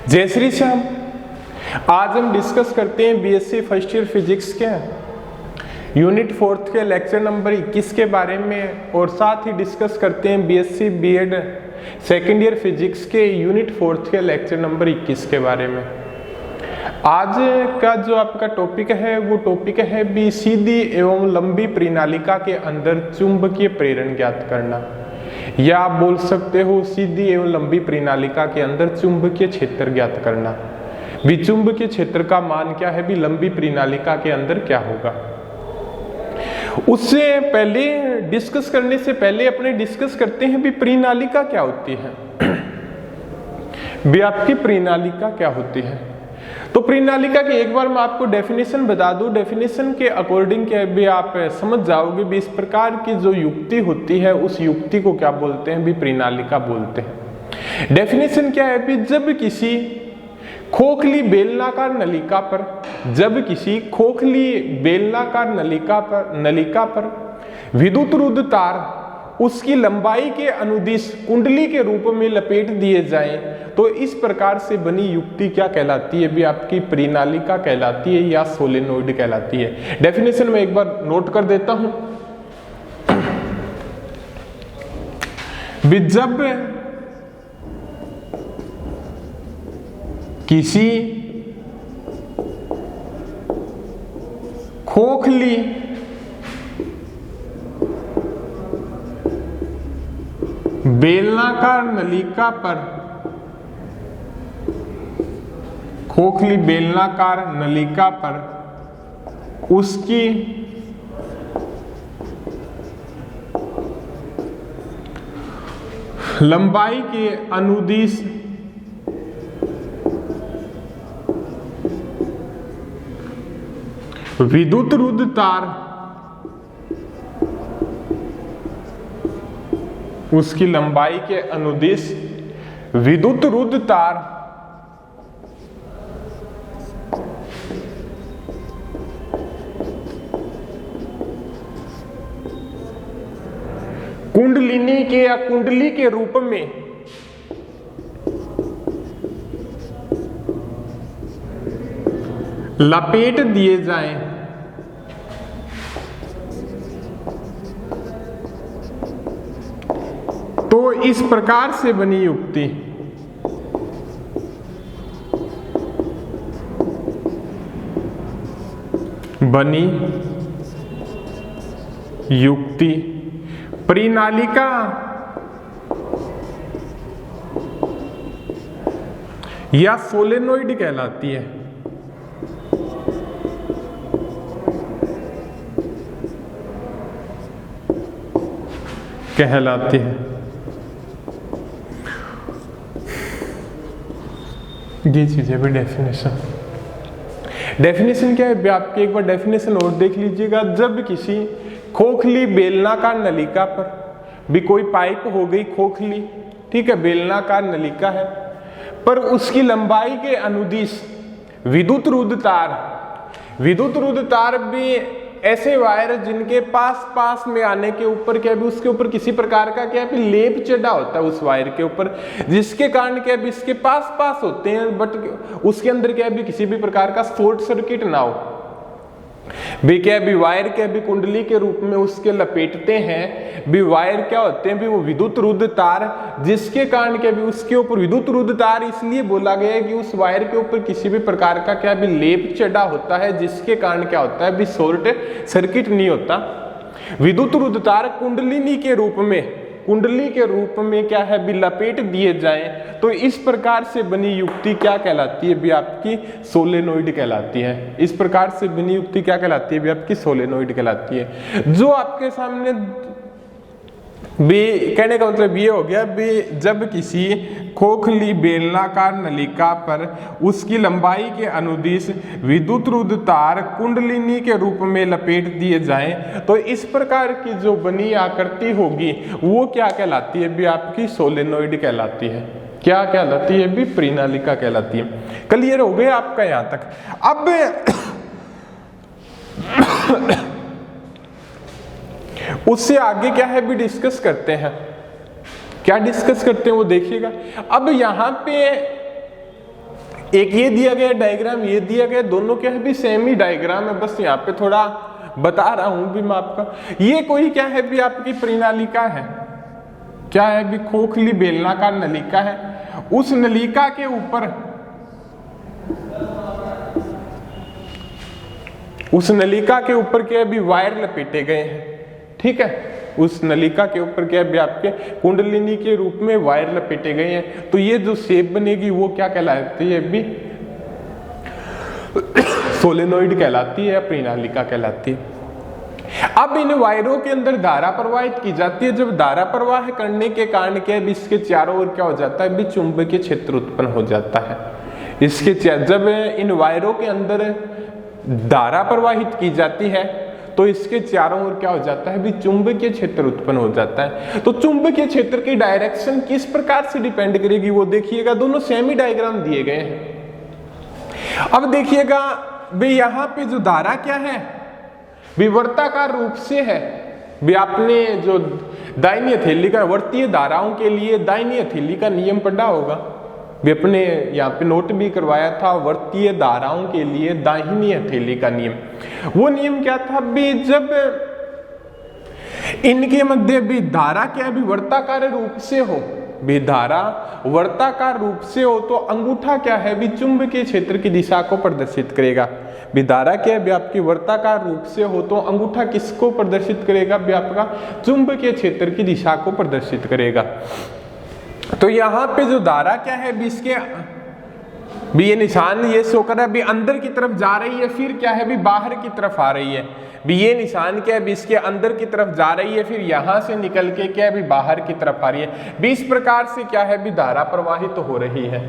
जय श्री श्याम। आज हम डिस्कस करते हैं बीएससी फर्स्ट ईयर फिजिक्स के यूनिट 4 के लेक्चर नंबर 21 के बारे में, और साथ ही डिस्कस करते हैं BSc BEd second year physics के यूनिट 4 के लेक्चर नंबर 21 के बारे में। आज का जो आपका टॉपिक है वो टॉपिक है भी सीधी एवं लंबी प्रणालिका के अंदर चुंबकीय प्रेरण ज्ञात करना, या आप बोल सकते हो सीधी एवं लंबी प्रणालिका के अंदर चुंबकीय क्षेत्र ज्ञात करना। भी चुंबकीय क्षेत्र का मान क्या है, भी लंबी प्रणालिका के अंदर क्या होगा। उससे पहले डिस्कस करने से पहले अपने डिस्कस करते हैं भी प्रणालिका क्या होती है। भी आपकी प्रणालिका क्या होती है, तो प्रणालिका की एक बार मैं आपको डेफिनेशन बता दूं। डेफिनेशन के अकॉर्डिंग क्या भी आप समझ जाओगे भी इस प्रकार की जो युक्ति होती है उस युक्ति को क्या बोलते हैं, भी प्रणालिका बोलते हैं। डेफिनेशन क्या है, भी जब किसी खोखली बेलनाकार नलिका पर, जब किसी खोखली बेलनाकार नलिका पर विद्युत रुद्ध तार उसकी लंबाई के अनुदिश कुंडली के रूप में लपेट दिए जाएं, तो इस प्रकार से बनी युक्ति क्या कहलाती है, भी आपकी प्रणालिका कहलाती है या सोलेनोइड कहलाती है। डेफिनेशन में एक बार नोट कर देता हूं। जब किसी खोखली बेलनाकार नलिका पर, खोखली बेलनाकार नलिका पर उसकी लंबाई के अनुदिश विद्युत रुद्ध तार उसकी लंबाई के अनुदिश विद्युत रुद्ध तार कुंडलिनी के या कुंडली के रूप में लपेट दिए जाएं, तो इस प्रकार से बनी युक्ति प्रणालिका या सोलेनोइड कहलाती है। ये चीजें भी डेफिनेशन क्या है, आपकी एक बार डेफिनेशन और देख लीजिएगा। जब किसी खोखली बेलनाकार नलिका पर भी कोई पाइप हो गई खोखली, ठीक है, बेलनाकार नलिका है, पर उसकी लंबाई के अनुदिश विद्युत रुद्ध तार भी ऐसे वायर जिनके पास में आने के ऊपर क्या भी उसके ऊपर किसी प्रकार का क्या भी लेप चढ़ा होता है उस वायर के ऊपर, जिसके कारण क्या भी इसके पास होते हैं, बट उसके अंदर क्या भी किसी भी प्रकार का शॉर्ट सर्किट ना हो। भी क्या भी वायर क्या भी कुंडली के रूप में उसके लपेटते हैं। भी वायर क्या होते हैं, भी वो विद्युत रुद्ध तार, जिसके कारण क्या भी उसके ऊपर विद्युत रुद्ध तार इसलिए बोला गया है कि उस वायर के ऊपर किसी भी प्रकार का क्या भी लेप चढ़ा होता है, जिसके कारण क्या होता है, भी शॉर्ट सर्किट नहीं होता। विद्युत रुद्ध तार कुंडलिनी के रूप में क्या है, भी लपेट दिए जाएं, तो इस प्रकार से बनी युक्ति क्या कहलाती है, भी आपकी सोलेनोइड कहलाती है। इस प्रकार से बनी युक्ति क्या कहलाती है, भी आपकी सोलेनोइड कहलाती है। जो आपके सामने भी कहने का मतलब ये हो गया, भी जब किसी खोखली बेलनाकार नलिका पर उसकी लंबाई के अनुदिश विद्युत रुद्ध तार कुंडलिनी के रूप में लपेट दिए जाएं, तो इस प्रकार की जो बनी आकृति होगी वो क्या कहलाती है, भी आपकी सोलेनोइड कहलाती है। क्या कहलाती है, भी प्रणालिका कहलाती है। क्लियर हो गया आपका यहां तक। अब उससे आगे क्या है भी डिस्कस करते हैं। क्या डिस्कस करते हैं वो देखिएगा। अब यहां पे एक ये दिया गया डायग्राम, ये दिया गया, दोनों क्या है भी सेम ही डायग्राम है, बस यहाँ पे थोड़ा बता रहा हूं भी मैं आपका। ये कोई क्या है भी आपकी प्रणालिका है, क्या है भी खोखली बेलनाकार नलिका है। उस नलिका के ऊपर, उस नलिका के ऊपर क्या है भी वायर लपेटे गए हैं, ठीक है। उस नलिका के ऊपर क्या है आपके कुंडलिनी के रूप में वायर लपेटे गए हैं। तो ये जो शेप बनेगी वो क्या कहलाती है भी सोलेनोइड कहलाती है या प्रणालिका कहलाती है। अब इन वायरों के अंदर धारा प्रवाहित की जाती है। जब धारा प्रवाह करने के कारण क्या है इसके चारों ओर क्या हो जाता है भी चुंबकीय क्षेत्र उत्पन्न हो जाता है। इसके जब इन वायरों के अंदर धारा प्रवाहित की जाती है तो इसके चारों ओर क्या हो जाता है भी चुंबकीय क्षेत्र उत्पन्न हो जाता है। तो चुंबकीय क्षेत्र की डायरेक्शन किस प्रकार से डिपेंड करेगी वो देखिएगा, दोनों सेम ही डायग्राम दिए गए हैं। अब देखिएगा भी यहाँ पे जो धारा क्या है विवर्ताकार रूप से है भी। आपने जो दाहिनी हथेली का वर्तीय धाराओं के लिए दाहिनी हथेली का नियम पढ़ा होगा भी, अपने यहाँ पे नोट भी करवाया था। वर्तीय धाराओं के लिए दाहिनी हथेली का नियम, वो नियम क्या था भी जब इनके मध्य भी धारा क्या भी वर्ताकार रूप से हो, भी धारा वर्ताकार रूप से हो तो अंगूठा क्या है भी चुंबकीय क्षेत्र की दिशा को प्रदर्शित करेगा। भी धारा क्या है भी आपकी वर्ताकार रूप से हो तो अंगूठा किसको प्रदर्शित करेगा भी आपका चुंबकीय क्षेत्र की दिशा को प्रदर्शित करेगा। तो यहाँ पे जो धारा क्या है भी इसके भी ये निशान ये शो कर रहा है भी अंदर की तरफ जा रही है, फिर क्या है भी बाहर की तरफ आ रही है। भी ये निशान क्या है भी इसके अंदर की तरफ जा रही है, फिर यहां से निकल के क्या है भी बाहर की तरफ आ रही है। भी इस प्रकार से क्या है भी धारा प्रवाहित तो हो रही है।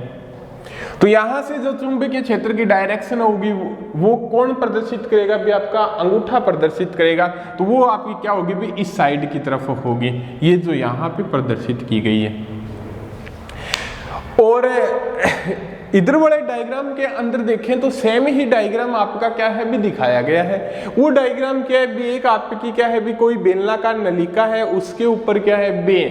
तो यहां से जो चुंबकीय क्षेत्र की डायरेक्शन होगी वो कौन प्रदर्शित करेगा भी आपका अंगूठा प्रदर्शित करेगा। तो वो आपकी क्या होगी भी इस साइड की तरफ होगी, ये जो यहाँ पे प्रदर्शित की गई है। और इधर वाले डायग्राम के अंदर देखें तो सेम ही डायग्राम आपका क्या है भी दिखाया गया है। वो डायग्राम क्या है भी एक आपकी क्या है भी कोई बेलनाकार नलिका है, उसके ऊपर क्या है बे,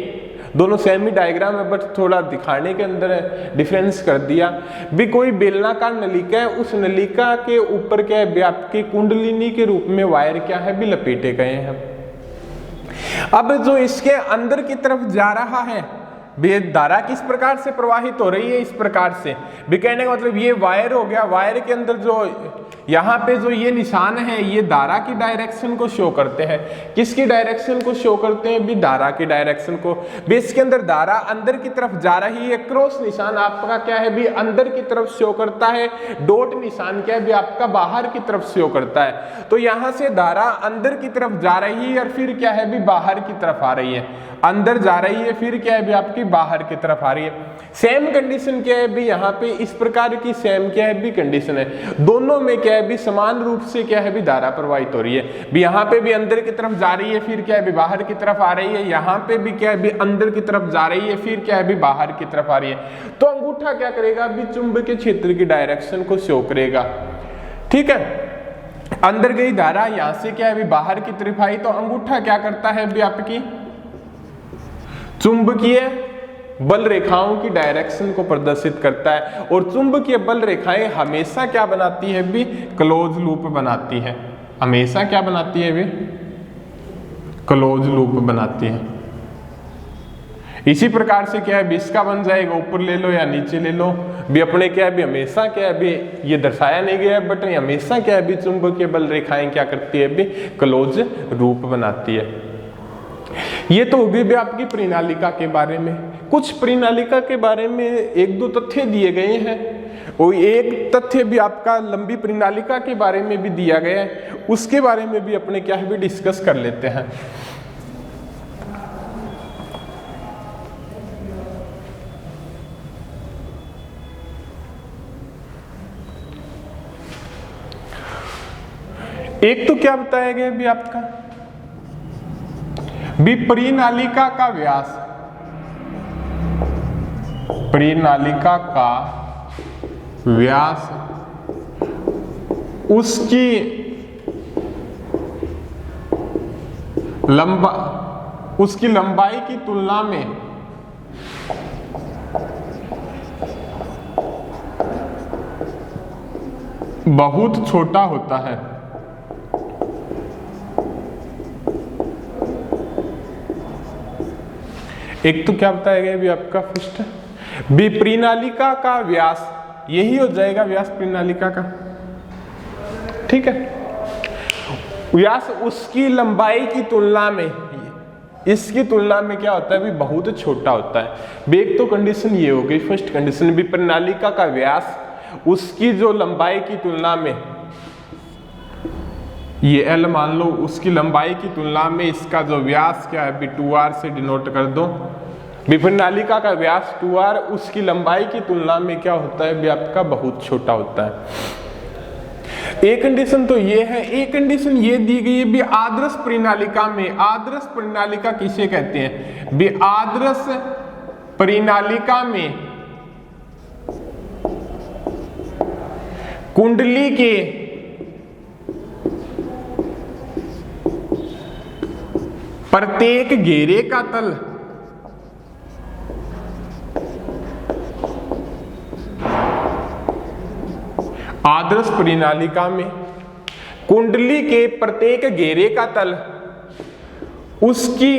दोनों सेम ही डायग्राम है बट थोड़ा दिखाने के अंदर डिफरेंस कर दिया भी। कोई बेलनाकार नलिका है, उस नलिका के ऊपर क्या है भी आपकी कुंडलिनी के रूप में वायर क्या है भी लपेटे गए हैं। अब जो इसके अंदर की तरफ जा रहा है धारा किस प्रकार से प्रवाहित हो रही है, इस प्रकार से भी। कहने का मतलब ये वायर हो गया, वायर के अंदर जो यहाँ पे जो ये निशान है ये धारा की डायरेक्शन को शो करते हैं। किसकी डायरेक्शन को शो करते हैं भी धारा की डायरेक्शन को। भी इसके अंदर धारा अंदर की तरफ जा रही है, क्रॉस निशान आपका क्या है भी अंदर की तरफ शो करता है, डॉट निशान क्या है भी आपका बाहर की तरफ शो करता है। तो यहाँ से धारा अंदर की तरफ जा रही है और फिर क्या है भी बाहर की तरफ आ रही है, अंदर जा रही है फिर क्या है भी आपकी बाहर की तरफ आ रही है। सेम कंडीशन क्या है भी यहाँ पे इस प्रकार की सेम क्या है भी कंडीशन है, दोनों में क्या है भी समान रूप से क्या है भी धारा प्रवाहित हो रही है। भी यहाँ पे भी अंदर की तरफ जा रही है फिर क्या है भी बाहर की तरफ आ रही है, यहाँ पे भी क्या है भी अंदर की तरफ जा रही है फिर क्या है भी बाहर की तरफ आ रही है। तो अंगूठा क्या करेगा भी चुंबकीय क्षेत्र की डायरेक्शन को शो करेगा, ठीक है। अंदर गई धारा यहाँ से क्या है भी बाहर की तरफ आई, तो अंगूठा क्या करता है भी आपकी चुंबकीय बल रेखाओं की डायरेक्शन को प्रदर्शित करता है। और चुंबकीय बल रेखाएं हमेशा क्या बनाती है भी क्लोज लूप बनाती है, हमेशा क्या बनाती है भी क्लोज लूप बनाती है। इसी प्रकार से क्या है भी इसका बन जाएगा, ऊपर ले लो या नीचे ले लो भी अपने क्या है भी हमेशा क्या है भी ये दर्शाया नहीं गया है बट हमेशा क्या है भी चुंबकीय बल रेखाएं क्या करती है भी क्लोज लूप बनाती है। ये तो होगी भी आपकी प्रणालिका के बारे में। कुछ प्रणालिका के बारे में एक दो तथ्य दिए गए हैं, और एक तथ्य भी आपका लंबी प्रणालिका के बारे में भी दिया गया है, उसके बारे में भी अपने क्या है भी डिस्कस कर लेते हैं। एक तो क्या बताया गया भी आपका प्रणालिका का व्यास, प्रणालिका का व्यास उसकी लंबाई की तुलना में बहुत छोटा होता है। एक तो क्या बताया गया भी आपका फर्स्ट भी प्रणालिका का व्यास, यही हो जाएगा व्यास प्रणालिका का, ठीक है। व्यास उसकी लंबाई की तुलना में, इसकी तुलना में क्या होता है भी बहुत छोटा होता है। एक तो कंडीशन ये हो गई फर्स्ट कंडीशन भी प्रणालिका का व्यास उसकी जो लंबाई की तुलना में, ये L मान लो, उसकी लंबाई की तुलना में इसका जो व्यास क्या है भी 2r से डिनोट कर दो। प्रणालिका का व्यास 2r उसकी लंबाई की तुलना में क्या होता है भी आपका बहुत छोटा होता है। एक कंडीशन तो ये है। एक कंडीशन ये दी गई है भी आदर्श प्रणालिका में, आदर्श प्रणालिका किसे कहते हैं भी आदर्श प्रणालिका में कुंडली के प्रत्येक घेरे का तल आदर्श प्रणालिका में कुंडली के प्रत्येक घेरे का तल उसकी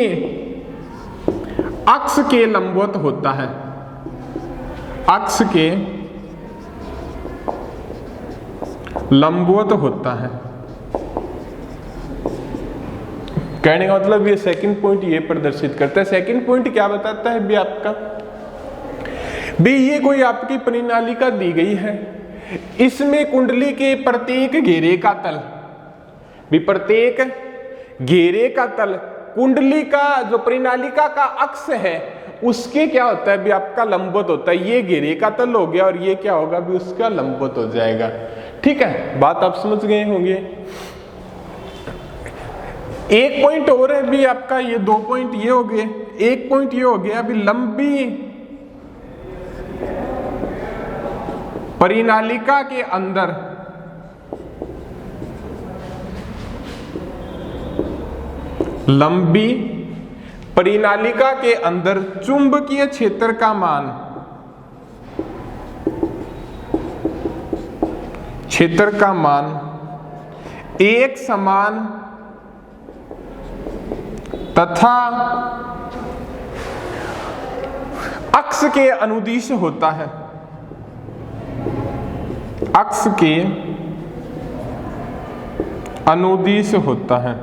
अक्ष के लंबवत होता है, अक्ष के लंबवत होता है। कहने का मतलब ये सेकंड पॉइंट ये प्रदर्शित करता है। सेकंड पॉइंट क्या बताता है भी आपका भी ये कोई आपकी प्रणालिका दी गई है, इसमें कुंडली के प्रत्येक घेरे का तल भी प्रत्येक घेरे का तल कुंडली का जो प्रणालिका का अक्ष है उसके क्या होता है भी आपका लंबवत होता है। ये घेरे का तल हो गया और ये क्या होगा भी उसका लंबवत हो जाएगा, ठीक है। बात आप समझ गए होंगे। एक पॉइंट और है भी आपका, ये 2 पॉइंट ये हो गए। एक पॉइंट ये हो गया भी लंबी प्रणालिका के अंदर लंबी प्रणालिका के अंदर चुंबकीय क्षेत्र का मान, क्षेत्र का मान एक समान तथा अक्ष के अनुदिश होता है, अक्ष के अनुदिश होता है।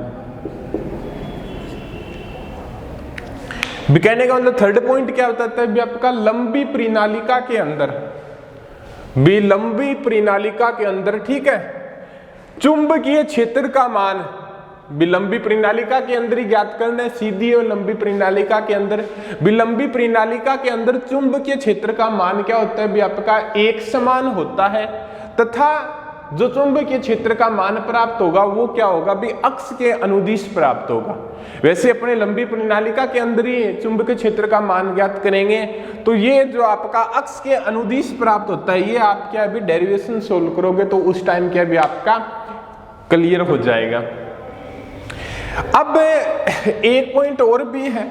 कहने का मतलब थर्ड पॉइंट क्या बताता है भी आपका लंबी प्रणालिका के अंदर, भी लंबी प्रणालिका के अंदर, ठीक है, चुंबकीय क्षेत्र का मान भी लंबी प्रणालिका के अंदर ही ज्ञात करना है, सीधी और लंबी प्रणालिका के अंदर भी लंबी प्रणालिका के अंदर चुंबकीय क्षेत्र का मान क्या होता है भी आपका एक समान होता है तथा जो चुंबकीय क्षेत्र का मान प्राप्त होगा वो क्या होगा भी अक्ष के अनुदिश प्राप्त होगा। वैसे अपने लंबी प्रणालिका के अंदर ही चुंबकीय क्षेत्र का मान ज्ञात करेंगे तो ये जो आपका अक्ष के अनुदिश प्राप्त होता है ये आप क्या अभी डेरिवेशन सोल्व करोगे तो उस टाइम क्या भी आपका क्लियर हो जाएगा। अब एक पॉइंट और भी है,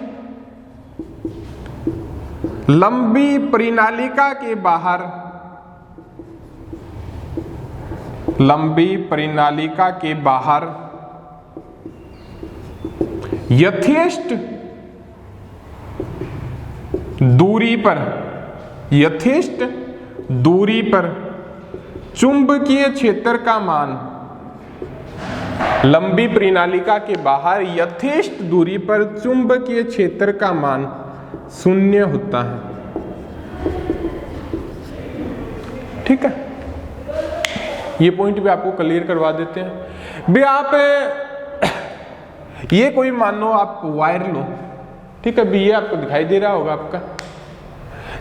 लंबी प्रणालिका के बाहर, लंबी प्रणालिका के बाहर यथेष्ट दूरी पर, यथेष्ट दूरी पर चुंबकीय क्षेत्र का मान, लंबी प्रणालिका के बाहर यथेष्ट दूरी पर चुंबकीय क्षेत्र का मान 0 होता है, ठीक है। ये पॉइंट भी आपको क्लियर करवा देते हैं भी आप ये कोई मान लो आप वायर लो, ठीक है, भी ये आपको दिखाई दे रहा होगा आपका,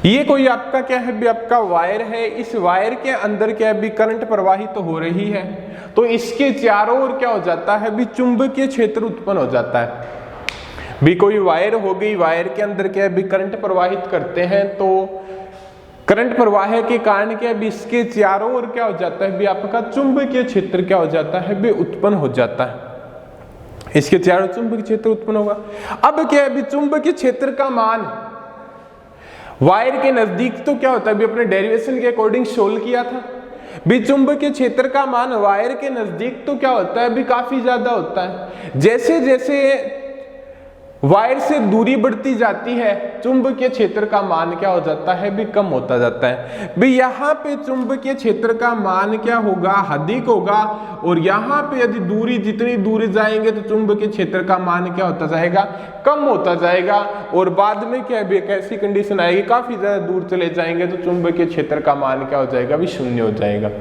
ये कोई आपका क्या है भी आपका वायर है। इस वायर के अंदर क्या है भी करंट प्रवाहित तो हो रही है तो इसके चारों ओर क्या हो जाता है भी चुंबकीय क्षेत्र उत्पन्न हो जाता है। भी कोई वायर हो गई, वायर के अंदर क्या है भी करंट प्रवाहित करते हैं तो करंट प्रवाह के कारण क्या भी इसके चारों ओर क्या हो जाता है भी आपका चुंबकीय क्षेत्र क्या हो जाता है भी उत्पन्न हो जाता है, इसके चारों चुंबकीय क्षेत्र उत्पन्न होगा। अब क्या है भी चुंबकीय क्षेत्र का मान वायर के नजदीक तो क्या होता है भी अपने डेरिवेशन के अकॉर्डिंग सोल्व किया था भी चुंबकीय क्षेत्र का मान वायर के नजदीक तो क्या होता है भी काफी ज्यादा होता है। जैसे जैसे वायर से दूरी बढ़ती जाती है चुंबकीय क्षेत्र का मान क्या हो जाता है भी कम होता जाता है। भी यहाँ पे चुंबकीय क्षेत्र का मान क्या होगा अधिक होगा, और यहाँ पे यदि दूरी जितनी दूर जाएंगे तो चुंबकीय क्षेत्र का मान क्या होता जाएगा कम होता जाएगा। और बाद में क्या है कैसी कंडीशन आएगी काफी ज्यादा दूर चले जाएंगे तो चुंबकीय क्षेत्र का मान क्या हो जाएगा भी शून्य हो जाएगा।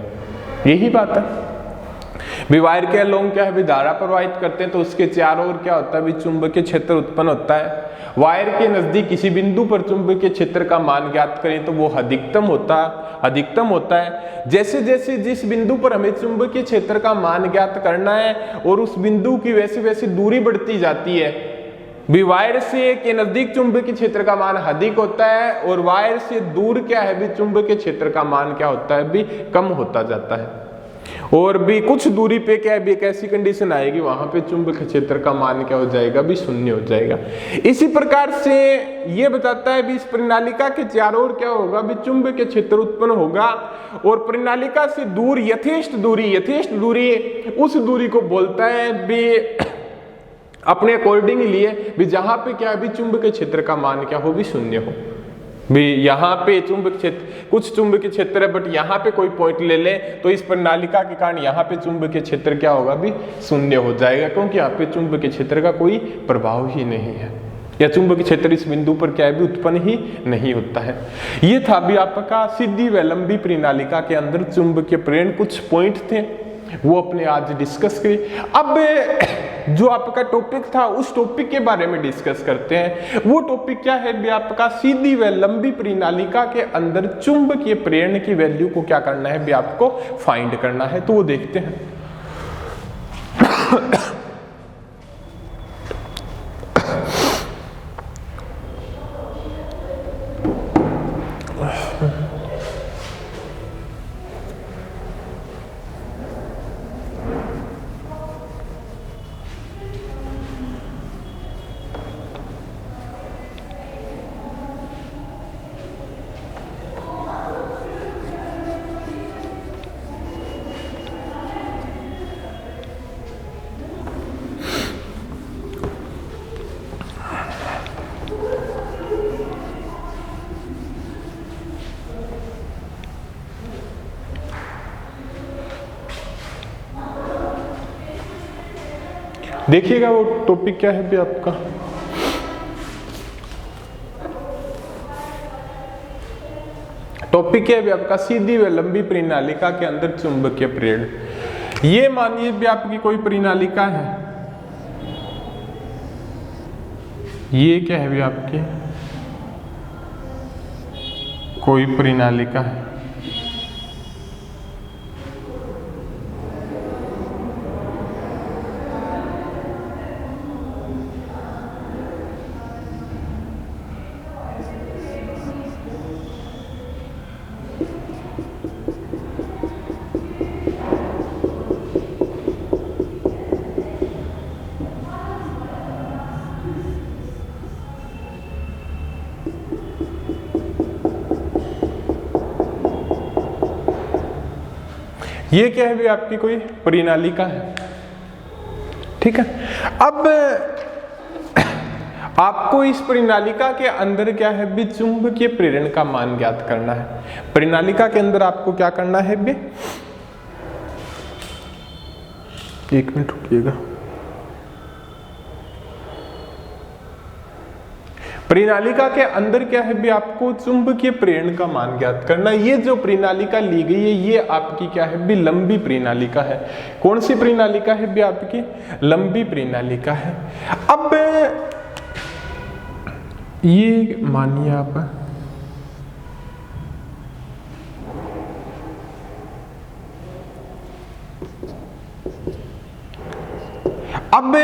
यही बात है। भी वायर के अलोंग क्या है भी धारा प्रवाहित करते हैं तो उसके चारों ओर क्या होता है भी चुंबकीय क्षेत्र उत्पन्न होता है। वायर के नजदीक किसी बिंदु पर चुंबकीय क्षेत्र का मान ज्ञात करें तो वो अधिकतम होता है। जैसे जैसे जिस बिंदु पर हमें चुंबकीय क्षेत्र का मान ज्ञात करना है और उस बिंदु की वैसे वैसे दूरी बढ़ती जाती है। भी वायर से के नजदीक चुंबकीय क्षेत्र का मान अधिक होता है और वायर से दूर क्या है भी चुंबकीय क्षेत्र का मान क्या होता है भी कम होता जाता है। और भी कुछ दूरी पे क्या है भी एक ऐसी कंडीशन आएगी वहां पे चुंबकीय क्षेत्र का मान क्या हो जाएगा भी शून्य हो जाएगा। इसी प्रकार से ये बताता है भी इस प्रणालिका के चारों ओर क्या होगा भी चुंबकीय क्षेत्र उत्पन्न होगा और प्रणालिका से दूर यथेष्ट दूरी उस दूरी को बोलता है भी अपने अकॉर्डिंग लिए भी जहां पे क्या है भी चुंबकीय क्षेत्र का मान क्या हो भी शून्य हो। भी यहाँ पे चुंबकीय क्षेत्र कुछ चुंबकीय क्षेत्र है बट यहाँ पे कोई पॉइंट ले ले तो इस प्रणालिका के कारण यहाँ पे चुंबकीय क्षेत्र क्या होगा भी शून्य हो जाएगा, क्योंकि यहाँ पे चुंबकीय क्षेत्र का कोई प्रभाव ही नहीं है या चुंबकीय क्षेत्र इस बिंदु पर क्या है भी उत्पन्न ही नहीं होता है। ये था भी आपका सीधी व लंबी प्रणालिका के अंदर चुंबकीय प्रेरण। कुछ पॉइंट थे वो अपने आज डिस्कस करें। अब जो आपका टॉपिक था उस टॉपिक के बारे में डिस्कस करते हैं। वो टॉपिक क्या है भी आपका सीधी व लंबी प्रणालिका के अंदर चुंबकीय प्रेरण की वैल्यू को क्या करना है भी आपको फाइंड करना है, तो वो देखते हैं। देखिएगा वो टॉपिक क्या है भी आपका टॉपिक है भी आपका सीधी व लंबी प्रणालिका के अंदर चुंबकीय प्रेरण। ये मानिए भी आपकी कोई प्रणालिका है, ये क्या है भी आपकी कोई प्रणालिका है। ये क्या है भी आपकी कोई प्रणालिका है, ठीक है। अब आपको इस प्रणालिका के अंदर क्या है भी चुंबकीय प्रेरण का मान ज्ञात करना है। प्रणालिका के अंदर आपको क्या करना है भी, एक मिनट रुकिएगा। प्रणालिका के अंदर क्या है भी आपको चुंबकीय प्रेरण का मान ज्ञात करना। ये जो प्रणालिका ली गई है ये आपकी क्या है भी लंबी प्रणालिका है। कौन सी प्रणालिका है भी आपकी लंबी प्रणालिका है। अब ये मानिए आप अब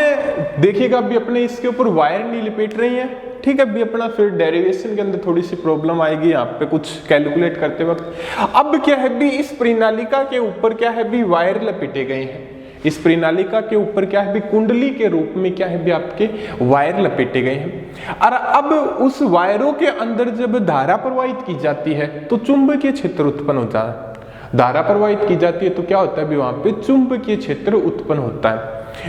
देखिएगा अभी अपने इसके ऊपर वायर नहीं लपेट रही है, ठीक है। अभी अपना फिर डेरिवेशन के अंदर थोड़ी सी प्रॉब्लम आएगी यहाँ पे कुछ कैलकुलेट करते वक्त। अब क्या है भी इस प्रणालिका के ऊपर क्या है भी वायर लपेटे गए हैं। इस प्रणालिका के ऊपर क्या है भी कुंडली के रूप में क्या है भी आपके वायर लपेटे गए हैं। और अब उस वायरों के अंदर जब धारा प्रवाहित की जाती है तो चुंबकीय क्षेत्र उत्पन्न होता है। धारा प्रवाहित की जाती है तो क्या होता है भी वहां पे चुंबकीय क्षेत्र उत्पन्न होता है।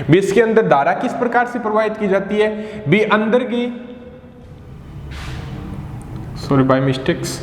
भी इसके अंदर धारा किस प्रकार से प्रवाहित की जाती है, भी अंदर की, सॉरी बाय मिस्टेक्स,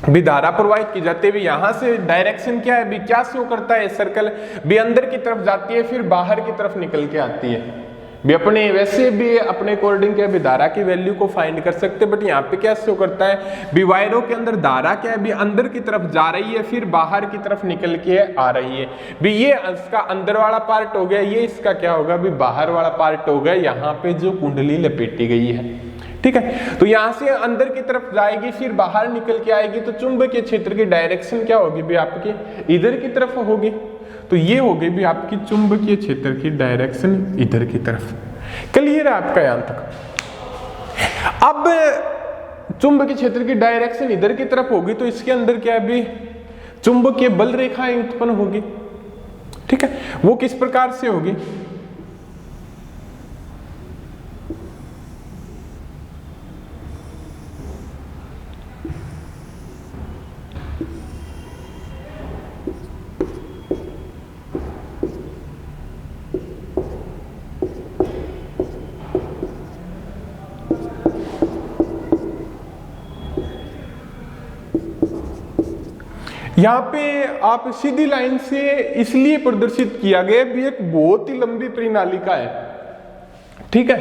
भी धारा प्रवाहित की जाती है। भी यहां से डायरेक्शन क्या है, भी क्या शो करता है सर्कल, भी अंदर की तरफ जाती है फिर बाहर की तरफ निकल के आती है। भी अपने वैसे भी अपने अकॉर्डिंग क्या भी धारा की वैल्यू को फाइंड कर सकते हैं, बट यहाँ पे क्या शो करता है भी वायरों के अंदर धारा क्या है भी अंदर की तरफ जा रही है फिर बाहर की तरफ निकल के आ रही है। भी ये इसका अंदर वाला पार्ट हो गया, ये इसका क्या होगा भी बाहर वाला पार्ट हो गया, यहाँ पे जो कुंडली लपेटी गई है, ठीक है। तो यहां से अंदर की तरफ जाएगी फिर बाहर निकल के आएगी, तो चुंबकीय क्षेत्र की डायरेक्शन क्या होगी भी आपकी इधर की तरफ होगी। तो ये हो गई भी आपकी चुंबकीय क्षेत्र की डायरेक्शन इधर की तरफ। क्लियर है आपका यहां तक। अब चुंबकीय क्षेत्र की डायरेक्शन इधर की तरफ होगी तो इसके अंदर क्या है भी चुंबकीय बल रेखाएं उत्पन्न होगी, ठीक है। वो किस प्रकार से होगी, यहाँ पे आप सीधी लाइन से इसलिए प्रदर्शित किया गया भी एक बहुत ही लंबी प्रणालिका है, ठीक है।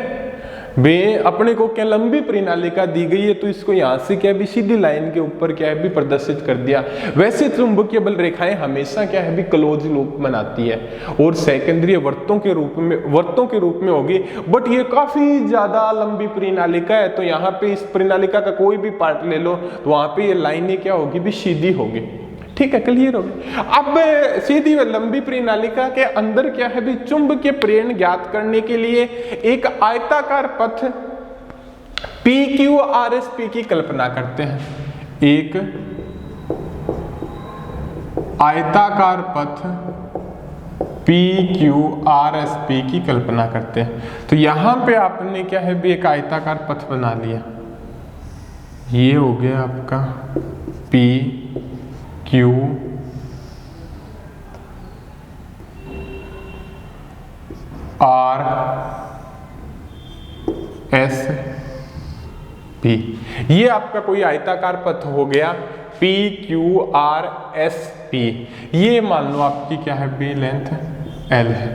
वे अपने को क्या लंबी प्रणालिका दी गई है तो इसको यहाँ से क्या भी सीधी लाइन के ऊपर क्या है भी प्रदर्शित कर दिया। वैसे चुंबकीय बल रेखाएं हमेशा क्या है भी क्लोज लूप बनाती है और सेकेंडरी वर्तों के रूप में होगी, बट ये काफी ज्यादा लंबी प्रणालिका है। तो यहाँ पे इस प्रणालिका का कोई भी पार्ट ले लो तो वहां पे ये लाइनें क्या होगी भी सीधी होगी, ठीक है। क्लियर हो गया। अब सीधी व लंबी प्रणालिका के अंदर क्या है भी चुंबकीय प्रेरण ज्ञात करने के लिए एक आयताकार पथ PQRSP की कल्पना करते हैं। एक आयताकार पथ PQRSP की कल्पना करते हैं। तो यहां पे आपने क्या है भी एक आयताकार पथ बना लिया, ये हो गया आपका PQRSP, ये आपका कोई आयताकार पथ हो गया PQRSP। ये मान लो आपकी क्या है बी लेंथ L है,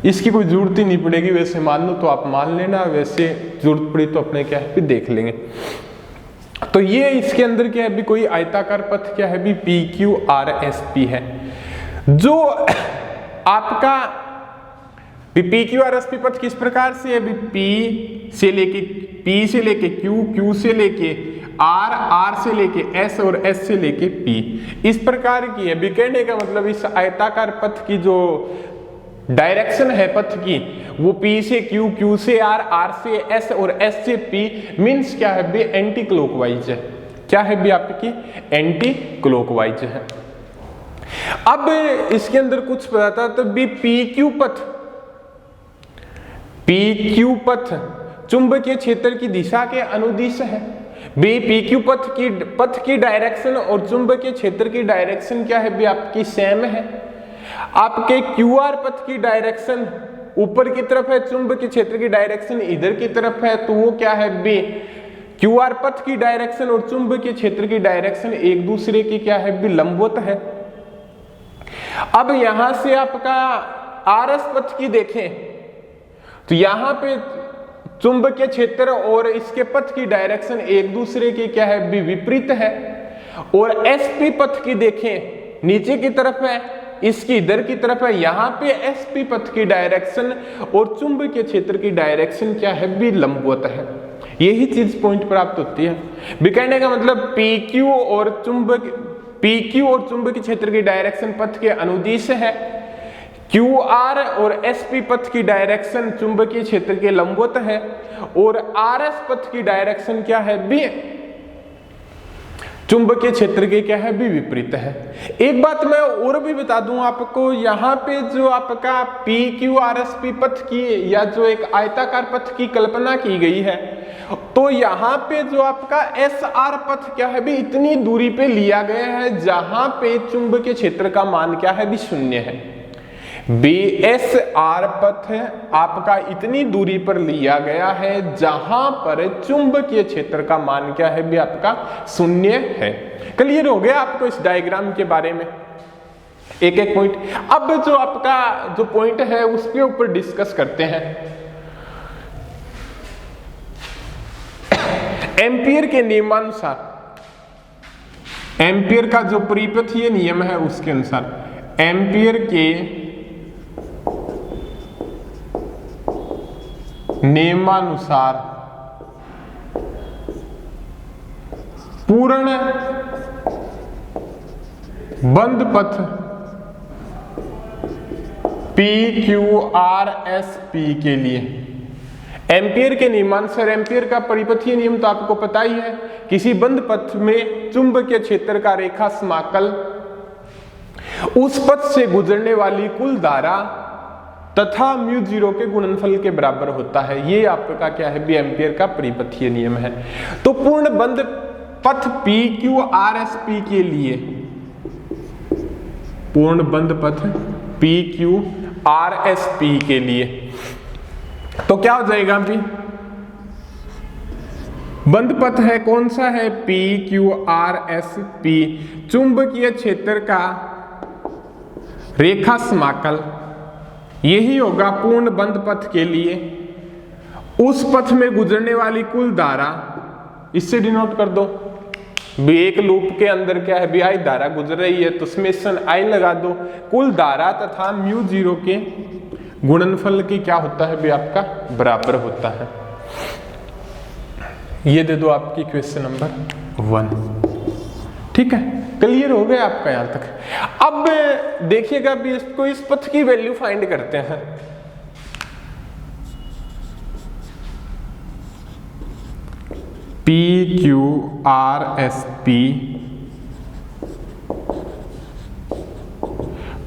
इसकी कोई जरूरत ही नहीं पड़ेगी, वैसे मान लो तो आप मान लेना, वैसे जरूरत पड़ी तो अपने क्या है देख लेंगे। तो ये इसके अंदर क्या है भी कोई आयताकार पथ क्या है भी PQRSP है। जो आपका PQRSP पथ किस प्रकार से है भी P से लेके Q से लेके R से लेके S और S से लेके P, इस प्रकार की है। भी कहने का मतलब इस आयताकार पथ की जो डायरेक्शन है पथ की वो P से Q से R से S और S से P मीन्स क्या है भी एंटी क्लॉकवाइज है। क्या है भी आपकी एंटी क्लॉकवाइज है। अब इसके अंदर कुछ पता था तो भी PQ पथ चुंबकीय क्षेत्र की दिशा के अनुदिश है। बी PQ पथ की डायरेक्शन और चुंबकीय क्षेत्र की डायरेक्शन क्या है भी आपकी सेम है। आपके QR पथ की डायरेक्शन ऊपर की तरफ है, चुंबकीय क्षेत्र की डायरेक्शन इधर की तरफ है, तो वो क्या है बी QR पथ की डायरेक्शन और चुंबकीय क्षेत्र की डायरेक्शन एक दूसरे की क्या है भी लंबवत है। अब यहां से आपका RS पथ की देखें तो यहां पे चुंबकीय क्षेत्र और इसके पथ की डायरेक्शन एक दूसरे की क्या है भी विपरीत है। और SP पथ की देखें नीचे की तरफ है, इसकी इधर की तरफ है, यहाँ पे SP पथ की डायरेक्शन और चुंबकीय क्षेत्र की डायरेक्शन क्या है भी लंबवत है। यही चीज पॉइंट प्राप्त होती है। भी कहने का मतलब PQ और चुंबकीय क्षेत्र की डायरेक्शन पथ के अनुदिश है। QR और SP पथ की डायरेक्शन चुंबकीय क्षेत्र के लंबवत है और RS पथ की डायरेक्शन क्या है भी चुंबकीय क्षेत्र के क्या है भी विपरीत है। एक बात मैं और भी बता दूं आपको, यहाँ पे जो आपका PQRSP पथ की या जो एक आयताकार पथ की कल्पना की गई है, तो यहाँ पे जो आपका SR पथ क्या है भी इतनी दूरी पे लिया गया है जहां पे चुंबकीय क्षेत्र का मान क्या है भी 0 है। BSR पथ आपका इतनी दूरी पर लिया गया है जहां पर चुंबकीय क्षेत्र का मान क्या है भी आपका 0 है। क्लियर हो गया आपको इस डायग्राम के बारे में एक एक पॉइंट। अब जो आपका जो पॉइंट है उसके ऊपर डिस्कस करते हैं। एम्पियर के नियमानुसार, एम्पियर का जो परिपथीय नियम है उसके अनुसार, एम्पियर के नियमानुसार पूर्ण बंद पथ PQRSP के लिए, एम्पियर के नियमानुसार, एम्पियर का परिपथीय नियम तो आपको पता ही है, किसी बंद पथ में चुंबकीय क्षेत्र का रेखा समाकल उस पथ से गुजरने वाली कुल धारा तथा μ0 के गुणनफल के बराबर होता है। ये आपका क्या है भी एम्पियर का परिपथीय नियम है। तो पूर्ण बंद पथ PQRSP के लिए, पूर्ण बंद पथ PQRSP के लिए तो क्या हो जाएगा अभी, बंद पथ है कौन सा है PQRSP, चुंबकीय क्षेत्र का रेखा समाकल यही होगा पूर्ण बंद पथ के लिए, उस पथ में गुजरने वाली कुल धारा, इससे डिनोट कर दो, एक लूप के अंदर क्या है भी आई धारा गुजर रही है तो समेशन आई लगा दो, कुल धारा तथा μ0 के गुणनफल की क्या होता है भी आपका बराबर होता है। ये दे दो आपकी क्वेश्चन नंबर 1। ठीक है, क्लियर हो गया आपका यहां तक। अब देखिएगा भी इसको, इस पथ की वैल्यू फाइंड करते हैं। PQRSP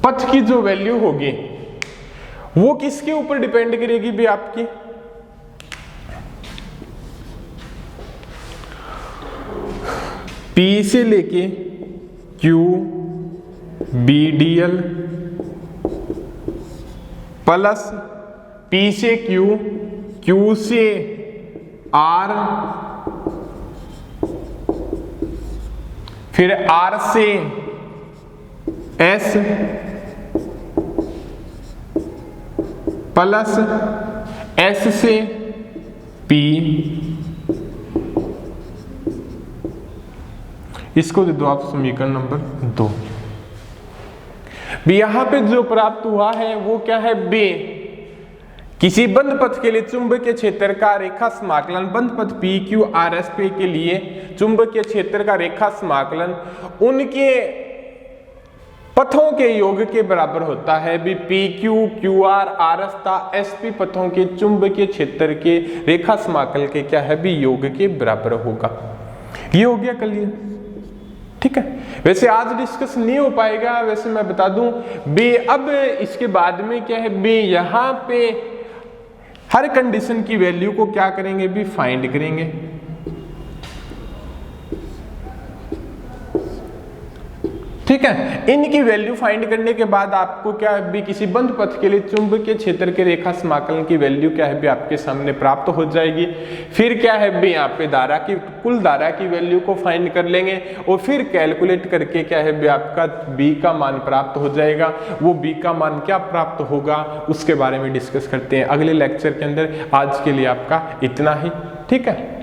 पथ की जो वैल्यू होगी वो किसके ऊपर डिपेंड करेगी भी आपकी, P से लेके Q BDL प्लस P से Q, Q से R, फिर R से S प्लस S से P, इसको दे दो आप समीकरण नंबर 2। यहां पे जो प्राप्त हुआ है वो क्या है बे, किसी बंद पथ के लिए चुंबकीय क्षेत्र का रेखा समाकलन, बंद पथ PQRSP के लिए चुंबकीय क्षेत्र का रेखा समाकलन उनके पथों के योग के बराबर होता है भी PQ, QR, RS तथा SP पथों के चुंबकीय क्षेत्र के रेखा समाकल के क्या है भी योग के बराबर होगा। ये हो गया क्लियर। ठीक है, वैसे आज डिस्कस नहीं हो पाएगा, वैसे मैं बता दूं बे, अब इसके बाद में क्या है बे, यहां पे हर कंडीशन की वैल्यू को क्या करेंगे भी फाइंड करेंगे। ठीक है, इनकी वैल्यू फाइंड करने के बाद आपको क्या है भी किसी बंद पथ के लिए चुंबकीय क्षेत्र के रेखा समाकलन की वैल्यू क्या है भी आपके सामने प्राप्त हो जाएगी। फिर क्या है भी यहाँ पे धारा की, कुल धारा की वैल्यू को फाइंड कर लेंगे और फिर कैलकुलेट करके क्या है भी आपका बी का मान प्राप्त हो जाएगा। वो बी का मान क्या प्राप्त होगा उसके बारे में डिस्कस करते हैं अगले लेक्चर के अंदर। आज के लिए आपका इतना ही। ठीक है।